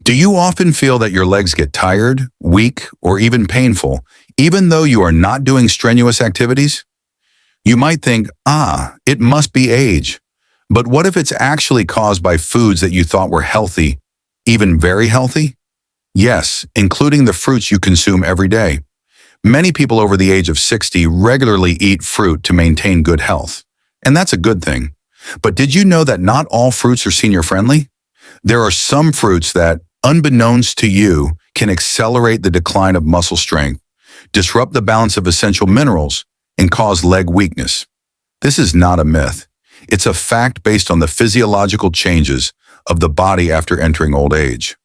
Do you often feel that your legs get tired, weak, or even painful, even though you are not doing strenuous activities? You might think, it must be age. But what if it's actually caused by foods that you thought were healthy, even very healthy? Yes, including the fruits you consume every day. Many people over the age of 60 regularly eat fruit to maintain good health. And that's a good thing. But did you know that not all fruits are senior-friendly? There are some fruits that, unbeknownst to you, can accelerate the decline of muscle strength, disrupt the balance of essential minerals, and cause leg weakness. This is not a myth. It's a fact based on the physiological changes of the body after entering old age.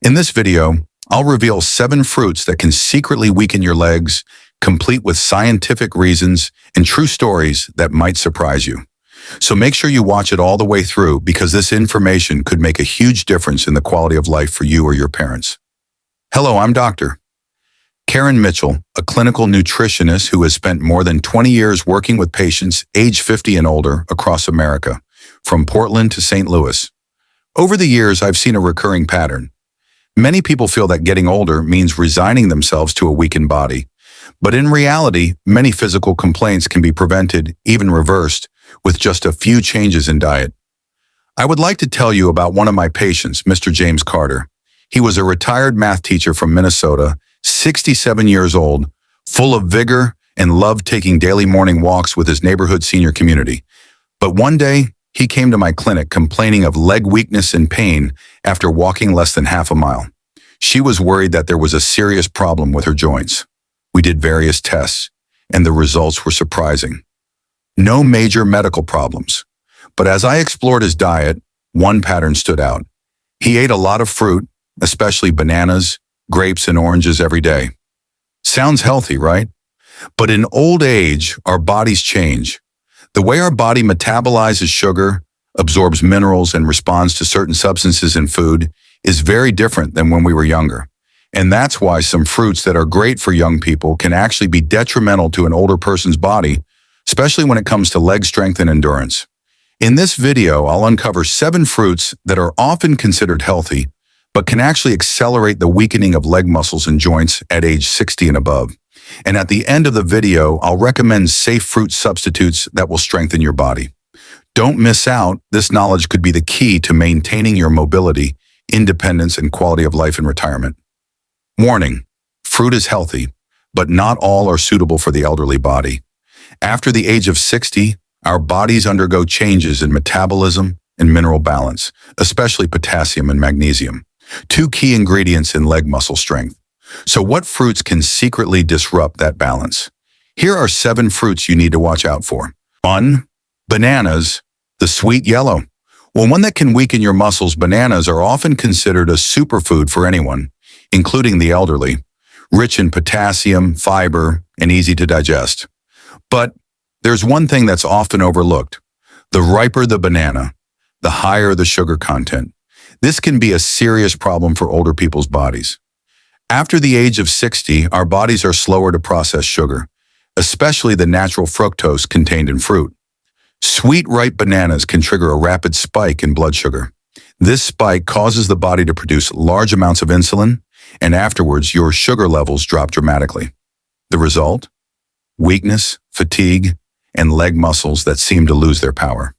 In this video, I'll reveal 7 fruits that can secretly weaken your legs, complete with scientific reasons and true stories that might surprise you. So make sure you watch it all the way through because this information could make a huge difference in the quality of life for you or your parents. Hello, I'm Dr. Karen Mitchell, a clinical nutritionist who has spent more than 20 years working with patients age 50 and older across America, from Portland to St. Louis. Over the years, I've seen a recurring pattern. Many people feel that getting older means resigning themselves to a weakened body. But in reality, many physical complaints can be prevented, even reversed, with just a few changes in diet. I would like to tell you about one of my patients, Mr. James Carter. He was a retired math teacher from Minnesota, 67 years old, full of vigor and loved taking daily morning walks with his neighborhood senior community. But one day, he came to my clinic complaining of leg weakness and pain after walking less than half a mile. She was worried that there was a serious problem with her joints. We did various tests, and the results were surprising. No major medical problems. But as I explored his diet, one pattern stood out. He ate a lot of fruit, especially bananas, grapes, and oranges every day. Sounds healthy, right? But in old age, our bodies change. The way our body metabolizes sugar, absorbs minerals, and responds to certain substances in food is very different than when we were younger. And that's why some fruits that are great for young people can actually be detrimental to an older person's body, especially when it comes to leg strength and endurance. In this video, I'll uncover 7 fruits that are often considered healthy, but can actually accelerate the weakening of leg muscles and joints at age 60 and above. And at the end of the video, I'll recommend safe fruit substitutes that will strengthen your body. Don't miss out. This knowledge could be the key to maintaining your mobility, independence, and quality of life in retirement. Warning: fruit is healthy, but not all are suitable for the elderly body. After the age of 60, our bodies undergo changes in metabolism and mineral balance, especially potassium and magnesium, 2 key ingredients in leg muscle strength. So what fruits can secretly disrupt that balance? Here are 7 fruits you need to watch out for. 1. Bananas, the sweet yellow. Well, one that can weaken your muscles, bananas are often considered a superfood for anyone, including the elderly, rich in potassium, fiber, and easy to digest. But there's one thing that's often overlooked. The riper the banana, the higher the sugar content. This can be a serious problem for older people's bodies. After the age of 60, our bodies are slower to process sugar, especially the natural fructose contained in fruit. Sweet, ripe bananas can trigger a rapid spike in blood sugar. This spike causes the body to produce large amounts of insulin, and afterwards your sugar levels drop dramatically. The result? Weakness, fatigue, and leg muscles that seem to lose their power.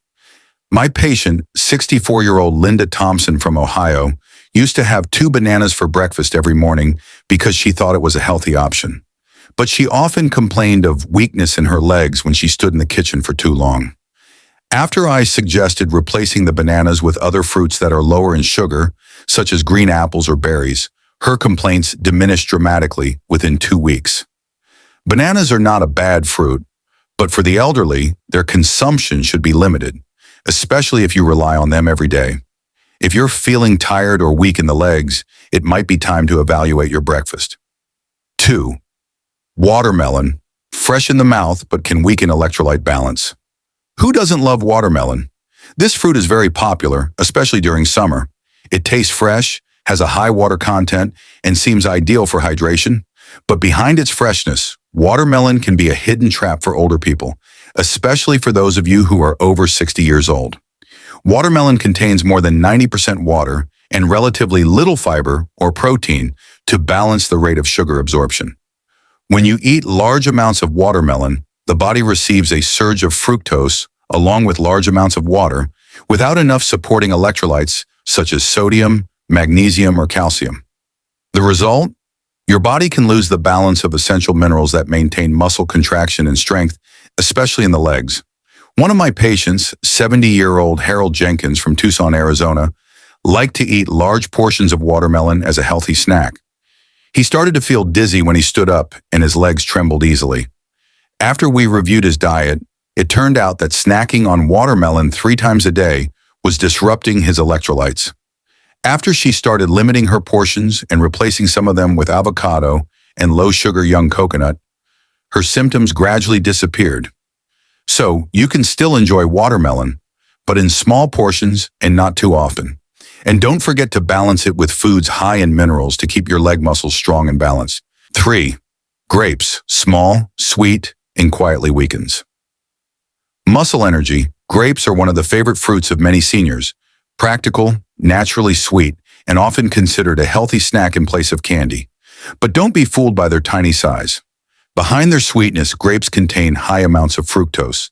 My patient, 64-year-old Linda Thompson from Ohio, used to have 2 bananas for breakfast every morning because she thought it was a healthy option. But she often complained of weakness in her legs when she stood in the kitchen for too long. After I suggested replacing the bananas with other fruits that are lower in sugar, such as green apples or berries, her complaints diminished dramatically within 2 weeks. Bananas are not a bad fruit, but for the elderly, their consumption should be limited, especially if you rely on them every day. If you're feeling tired or weak in the legs, it might be time to evaluate your breakfast. 2. Watermelon, fresh in the mouth but can weaken electrolyte balance. Who doesn't love watermelon? This fruit is very popular, especially during summer. It tastes fresh, has a high water content, and seems ideal for hydration. But behind its freshness, watermelon can be a hidden trap for older people, especially for those of you who are over 60 years old. Watermelon contains more than 90% water and relatively little fiber or protein to balance the rate of sugar absorption. When you eat large amounts of watermelon, the body receives a surge of fructose along with large amounts of water without enough supporting electrolytes such as sodium, magnesium, or calcium. The result? Your body can lose the balance of essential minerals that maintain muscle contraction and strength, especially in the legs. One of my patients, 70-year-old Harold Jenkins from Tucson, Arizona, liked to eat large portions of watermelon as a healthy snack. He started to feel dizzy when he stood up and his legs trembled easily. After we reviewed his diet, it turned out that snacking on watermelon 3 times a day was disrupting his electrolytes. After she started limiting her portions and replacing some of them with avocado and low-sugar young coconut, her symptoms gradually disappeared. So, you can still enjoy watermelon, but in small portions and not too often. And don't forget to balance it with foods high in minerals to keep your leg muscles strong and balanced. 3. Grapes, small, sweet, and quietly weakens. Muscle energy, grapes are one of the favorite fruits of many seniors. Practical, naturally sweet, and often considered a healthy snack in place of candy. But don't be fooled by their tiny size. Behind their sweetness, grapes contain high amounts of fructose,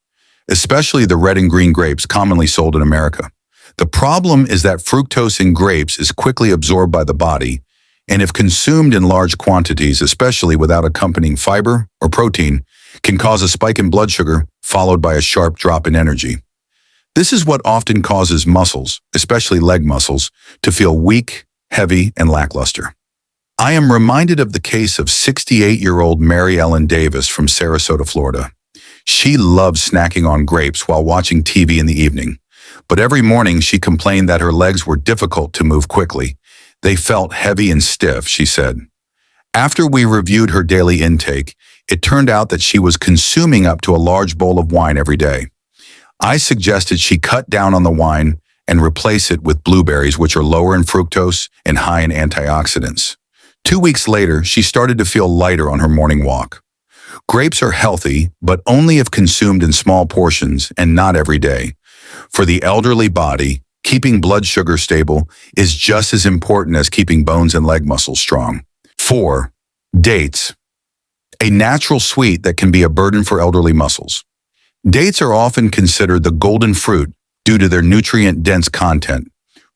especially the red and green grapes commonly sold in America. The problem is that fructose in grapes is quickly absorbed by the body, and if consumed in large quantities, especially without accompanying fiber or protein, can cause a spike in blood sugar followed by a sharp drop in energy. This is what often causes muscles, especially leg muscles, to feel weak, heavy, and lackluster. I am reminded of the case of 68-year-old Mary Ellen Davis from Sarasota, Florida. She loves snacking on grapes while watching TV in the evening, but every morning she complained that her legs were difficult to move quickly. They felt heavy and stiff, she said. After we reviewed her daily intake, it turned out that she was consuming up to a large bowl of wine every day. I suggested she cut down on the wine and replace it with blueberries, which are lower in fructose and high in antioxidants. 2 weeks later, she started to feel lighter on her morning walk. Grapes are healthy, but only if consumed in small portions and not every day. For the elderly body, keeping blood sugar stable is just as important as keeping bones and leg muscles strong. 4. Dates. A natural sweet that can be a burden for elderly muscles. Dates are often considered the golden fruit due to their nutrient-dense content.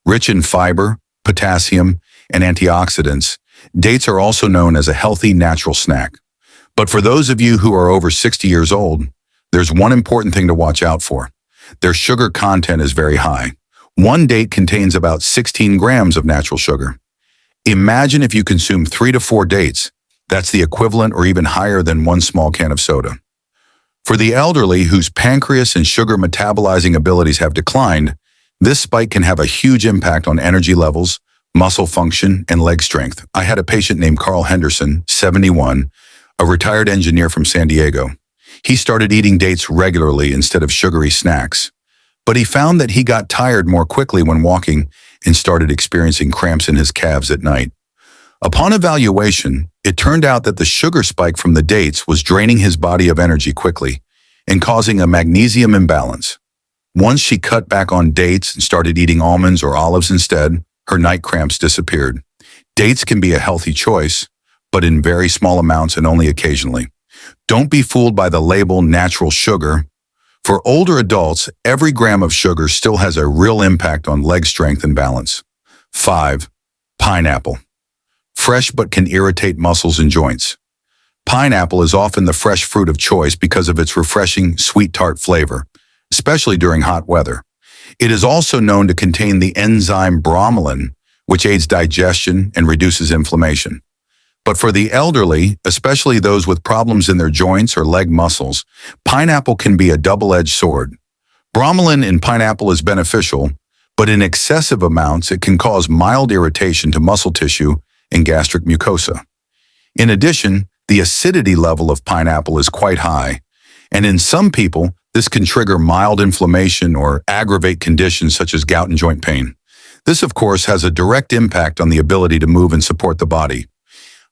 Rich in fiber, potassium, and antioxidants, dates are also known as a healthy natural snack. But for those of you who are over 60 years old, there's one important thing to watch out for. Their sugar content is very high. One date contains about 16 grams of natural sugar. Imagine if you consume 3 to 4 dates. That's the equivalent or even higher than 1 small can of soda. For the elderly whose pancreas and sugar metabolizing abilities have declined, this spike can have a huge impact on energy levels, muscle function, and leg strength. I had a patient named Carl Henderson, 71, a retired engineer from San Diego. He started eating dates regularly instead of sugary snacks, but he found that he got tired more quickly when walking and started experiencing cramps in his calves at night. Upon evaluation, it turned out that the sugar spike from the dates was draining his body of energy quickly and causing a magnesium imbalance. Once she cut back on dates and started eating almonds or olives instead, her night cramps disappeared. Dates can be a healthy choice, but in very small amounts and only occasionally. Don't be fooled by the label natural sugar. For older adults, every gram of sugar still has a real impact on leg strength and balance. 5. Pineapple. Fresh but can irritate muscles and joints. Pineapple is often the fresh fruit of choice because of its refreshing, sweet tart flavor, especially during hot weather. It is also known to contain the enzyme bromelain, which aids digestion and reduces inflammation. But for the elderly, especially those with problems in their joints or leg muscles, pineapple can be a double-edged sword. Bromelain in pineapple is beneficial, but in excessive amounts it can cause mild irritation to muscle tissue and gastric mucosa. In addition, the acidity level of pineapple is quite high, and in some people, this can trigger mild inflammation or aggravate conditions such as gout and joint pain. This, of course, has a direct impact on the ability to move and support the body.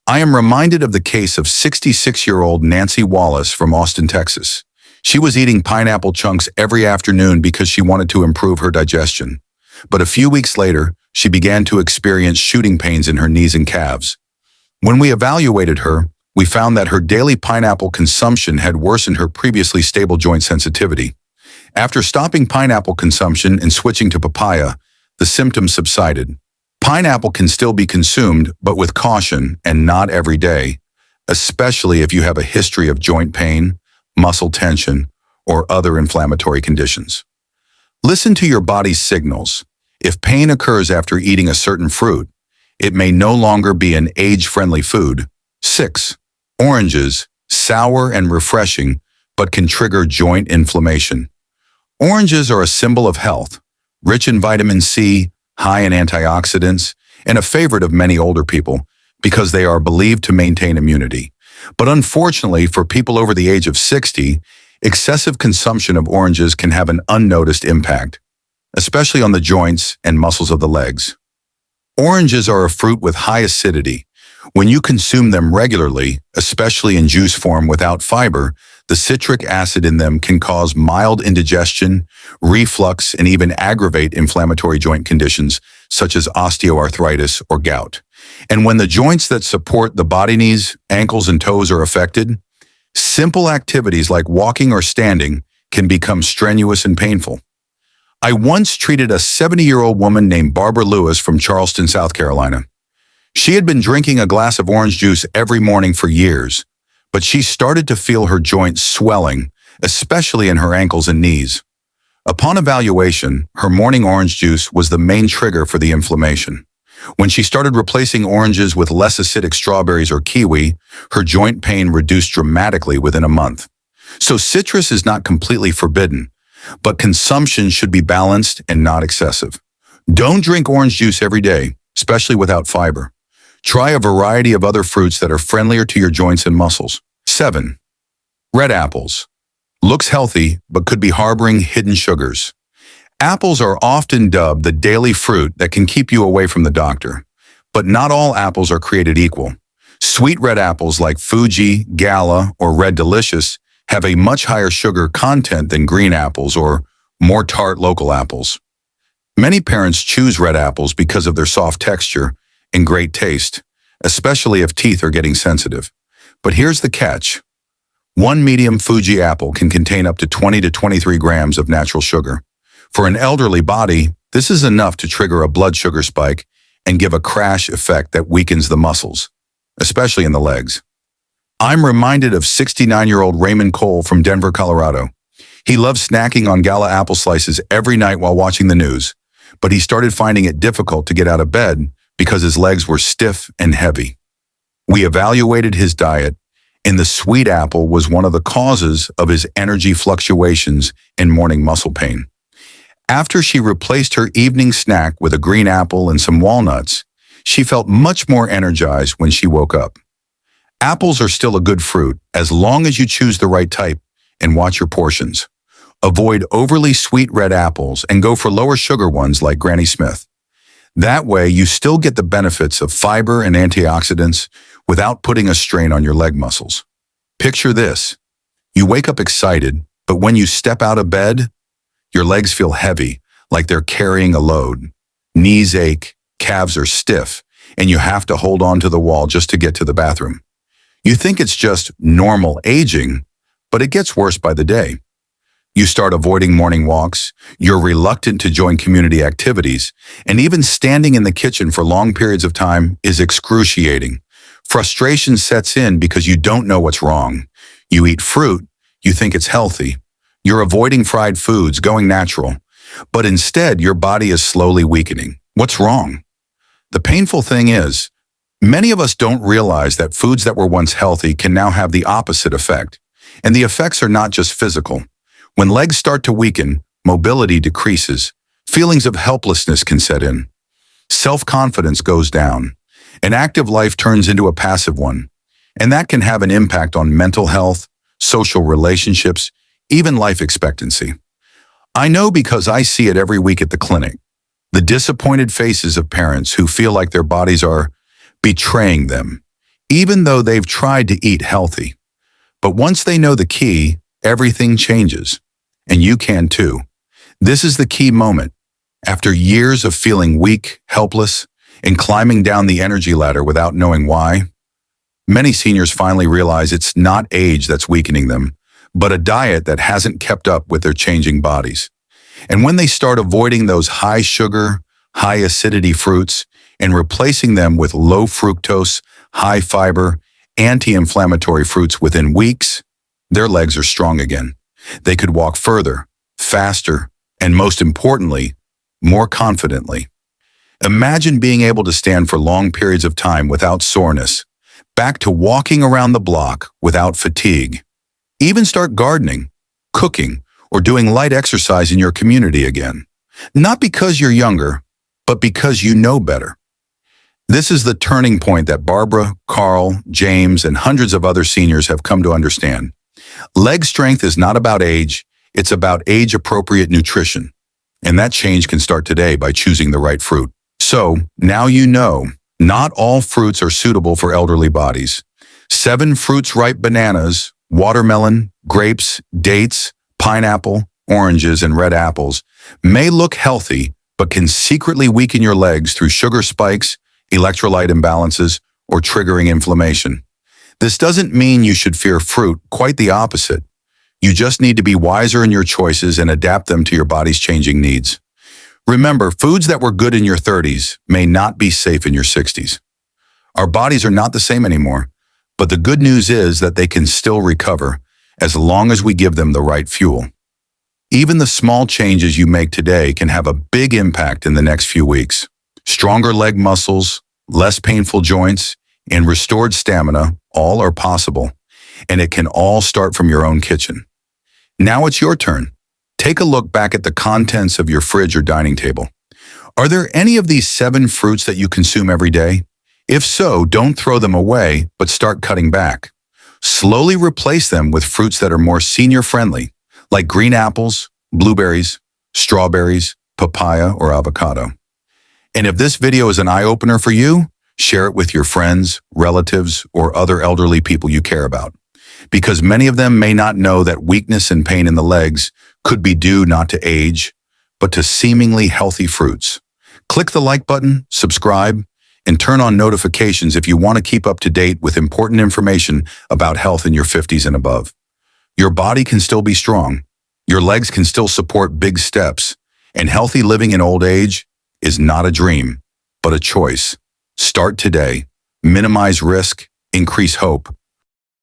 I am reminded of the case of 66-year-old Nancy Wallace from Austin, Texas. She was eating pineapple chunks every afternoon because she wanted to improve her digestion. but a few weeks later, she began to experience shooting pains in her knees and calves. When we evaluated her, we found that her daily pineapple consumption had worsened her previously stable joint sensitivity. After stopping pineapple consumption and switching to papaya, the symptoms subsided. Pineapple can still be consumed, but with caution and not every day, especially if you have a history of joint pain, muscle tension, or other inflammatory conditions. Listen to your body's signals. If pain occurs after eating a certain fruit, it may no longer be an age-friendly food. 6. Oranges, sour and refreshing, but can trigger joint inflammation. Oranges are a symbol of health, rich in vitamin C, high in antioxidants, and a favorite of many older people because they are believed to maintain immunity. But unfortunately, for people over the age of 60, excessive consumption of oranges can have an unnoticed impact, especially on the joints and muscles of the legs. Oranges are a fruit with high acidity. When you consume them regularly, especially in juice form without fiber, the citric acid in them can cause mild indigestion, reflux, and even aggravate inflammatory joint conditions such as osteoarthritis or gout. And when the joints that support the body, knees, ankles, and toes are affected, simple activities like walking or standing can become strenuous and painful. I once treated a 70-year-old woman named Barbara Lewis from Charleston, South Carolina. She had been drinking a glass of orange juice every morning for years, but she started to feel her joints swelling, especially in her ankles and knees. Upon evaluation, her morning orange juice was the main trigger for the inflammation. When she started replacing oranges with less acidic strawberries or kiwi, her joint pain reduced dramatically within a month. So citrus is not completely forbidden, but consumption should be balanced and not excessive. Don't drink orange juice every day, especially without fiber. Try a variety of other fruits that are friendlier to your joints and muscles. 7. Red apples. Looks healthy, but could be harboring hidden sugars. Apples are often dubbed the daily fruit that can keep you away from the doctor. But not all apples are created equal. Sweet red apples like Fuji, Gala, or Red Delicious have a much higher sugar content than green apples or more tart local apples. Many parents choose red apples because of their soft texture and great taste, especially if teeth are getting sensitive. But here's the catch. One medium Fuji apple can contain up to 20 to 23 grams of natural sugar. For an elderly body, this is enough to trigger a blood sugar spike and give a crash effect that weakens the muscles, especially in the legs. I'm reminded of 69-year-old Raymond Cole from Denver, Colorado. He loves snacking on Gala apple slices every night while watching the news, but he started finding it difficult to get out of bed because his legs were stiff and heavy. We evaluated his diet, and the sweet apple was one of the causes of his energy fluctuations and morning muscle pain. After she replaced her evening snack with a green apple and some walnuts, she felt much more energized when she woke up. Apples are still a good fruit as long as you choose the right type and watch your portions. Avoid overly sweet red apples and go for lower sugar ones like Granny Smith. That way, you still get the benefits of fiber and antioxidants without putting a strain on your leg muscles. Picture this. You wake up excited, but when you step out of bed, your legs feel heavy, like they're carrying a load. Knees ache, calves are stiff, and you have to hold on to the wall just to get to the bathroom. You think it's just normal aging, but it gets worse by the day. You start avoiding morning walks, you're reluctant to join community activities, and even standing in the kitchen for long periods of time is excruciating. Frustration sets in because you don't know what's wrong. You eat fruit, you think it's healthy. You're avoiding fried foods, going natural, but instead your body is slowly weakening. What's wrong? The painful thing is, many of us don't realize that foods that were once healthy can now have the opposite effect. And the effects are not just physical. When legs start to weaken, mobility decreases, feelings of helplessness can set in. Self-confidence goes down. An active life turns into a passive one, and that can have an impact on mental health, social relationships, even life expectancy. I know because I see it every week at the clinic. The disappointed faces of parents who feel like their bodies are betraying them, even though they've tried to eat healthy. But once they know the key, everything changes. And you can too. This is the key moment. After years of feeling weak, helpless, and climbing down the energy ladder without knowing why, many seniors finally realize it's not age that's weakening them, but a diet that hasn't kept up with their changing bodies. And when they start avoiding those high sugar, high acidity fruits and replacing them with low fructose, high fiber, anti-inflammatory fruits within weeks, their legs are strong again. They could walk further, faster, and most importantly, more confidently. Imagine being able to stand for long periods of time without soreness, back to walking around the block without fatigue. Even start gardening, cooking, or doing light exercise in your community again. Not because you're younger, but because you know better. This is the turning point that Barbara, Carl, James, and hundreds of other seniors have come to understand. Leg strength is not about age, it's about age-appropriate nutrition. And that change can start today by choosing the right fruit. So, now you know, not all fruits are suitable for elderly bodies. 7 fruits-ripe bananas, watermelon, grapes, dates, pineapple, oranges, and red apples may look healthy, but can secretly weaken your legs through sugar spikes, electrolyte imbalances, or triggering inflammation. This doesn't mean you should fear fruit, quite the opposite. You just need to be wiser in your choices and adapt them to your body's changing needs. Remember, foods that were good in your 30s may not be safe in your 60s. Our bodies are not the same anymore, but the good news is that they can still recover as long as we give them the right fuel. Even the small changes you make today can have a big impact in the next few weeks. Stronger leg muscles, less painful joints, and restored stamina all are possible, and it can all start from your own kitchen. Now it's your turn. Take a look back at the contents of your fridge or dining table. Are there any of these 7 fruits that you consume every day? If so, don't throw them away, but start cutting back. Slowly replace them with fruits that are more senior-friendly, like green apples, blueberries, strawberries, papaya, or avocado. And if this video is an eye-opener for you, share it with your friends, relatives, or other elderly people you care about, because many of them may not know that weakness and pain in the legs could be due not to age, but to seemingly healthy fruits. Click the like button, subscribe, and turn on notifications if you want to keep up to date with important information about health in your 50s and above. Your body can still be strong, your legs can still support big steps, and healthy living in old age is not a dream, but a choice. Start today, minimize risk, increase hope,